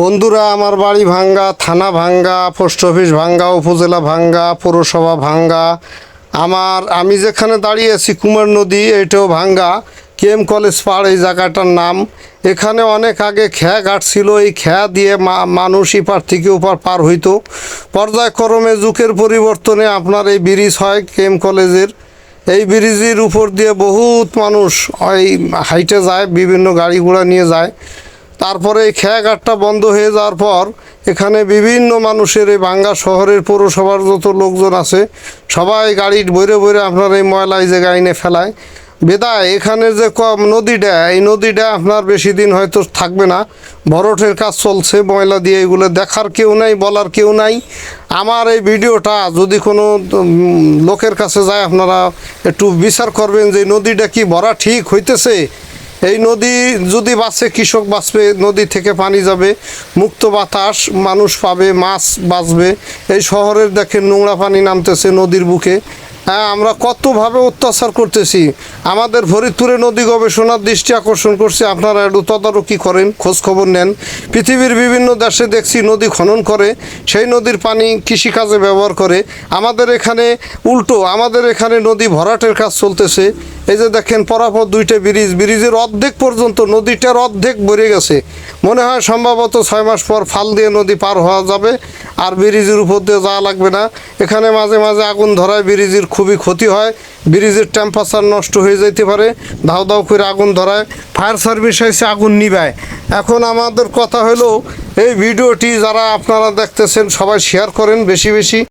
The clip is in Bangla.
বন্ধুরা, আমার বাড়ি ভাঙ্গা, থানা ভাঙ্গা, পোস্ট অফিস ভাঙ্গা, উপজেলা ভাঙ্গা, পৌরসভা ভাঙ্গা। আমি যেখানে দাঁড়িয়ে আছি কুমার নদী, এটাও ভাঙ্গা। কেএম কলেজ পাড় এই জায়গাটার নাম। এখানে অনেক আগে খেয়া ঘাট ছিল। এই খেয়া দিয়ে মানুষ এপার থেকে ওপার পার হইতো। পর্যায়ক্রমে যুগের পরিবর্তনে আপনার এই ব্রিজ হয় কেএম কলেজের। এই ব্রিজের উপর দিয়ে বহুত মানুষ এই হাইটে যায়, বিভিন্ন গাড়ি ঘোড়া নিয়ে যায়। তারপরে এই খেয়াঘাটটা বন্ধ হয়ে যাওয়ার পর এখানে বিভিন্ন মানুষের এই ভাঙ্গা শহরের পৌরসভার যত লোকজন আছে সবাই গাড়ি বইরে বইরে আপনার এই ময়লা এই জায়গায় এনে ফেলায়। বেদায় এখানের যে নদীটা, এই নদীটা আপনার বেশি দিন হয়তো থাকবে না। ভরাটের কাজ চলছে ময়লা দিয়ে। এগুলো দেখার কেউ নাই, বলার কেউ নাই। আমার এই ভিডিওটা যদি কোনো লোকের কাছে যায়, আপনারা একটু বিচার করবেন যে নদীটা কি ভরা ঠিক হইতেছে। এই নদী যদি বাঁচে, কৃষক বাঁচবে, নদী থেকে পানি যাবে, মুক্ত বাতাস মানুষ পাবে, মাছ বাঁচবে। এই শহরের দেখেন নোংরা পানি নামতেছে নদীর বুকে। হ্যাঁ, আমরা কতভাবে অত্যাচার করতেছি। আমাদের ফরিদপুরে নদী গবেষণার দৃষ্টি আকর্ষণ করছে, আপনারা একটু তদারকি করেন, খোঁজখবর নেন। পৃথিবীর বিভিন্ন দেশে দেখছি নদী খনন করে সেই নদীর পানি কৃষিকাজে ব্যবহার করে। আমাদের এখানে উল্টো, আমাদের এখানে নদী ভরাটের কাজ চলতেছে। এই যে দেখেন পরাপর দুইটা ব্রিজের অর্ধেক পর্যন্ত, নদীটার অর্ধেক ভরে গেছে। মনে হয় সম্ভবত 6 মাস পর ফাল দিয়ে নদী পার হওয়া যাবে, আর ব্রিজের উপর দিয়ে যাওয়া লাগবে না। এখানে মাঝে মাঝে আগুন ধরায়, ব্রিজের খুবই ক্ষতি হয়। ব্রিজের টেম্পারেচার নষ্ট হয়ে যেতে পারে, ধাউ ধাউ করে আগুন ধরায়। ফায়ার সার্ভিস এসে আগুন নিভায়। এখন আমাদের কথা হলো, এই ভিডিওটি যারা আপনারা দেখতেছেন সবাই শেয়ার করেন বেশি বেশি।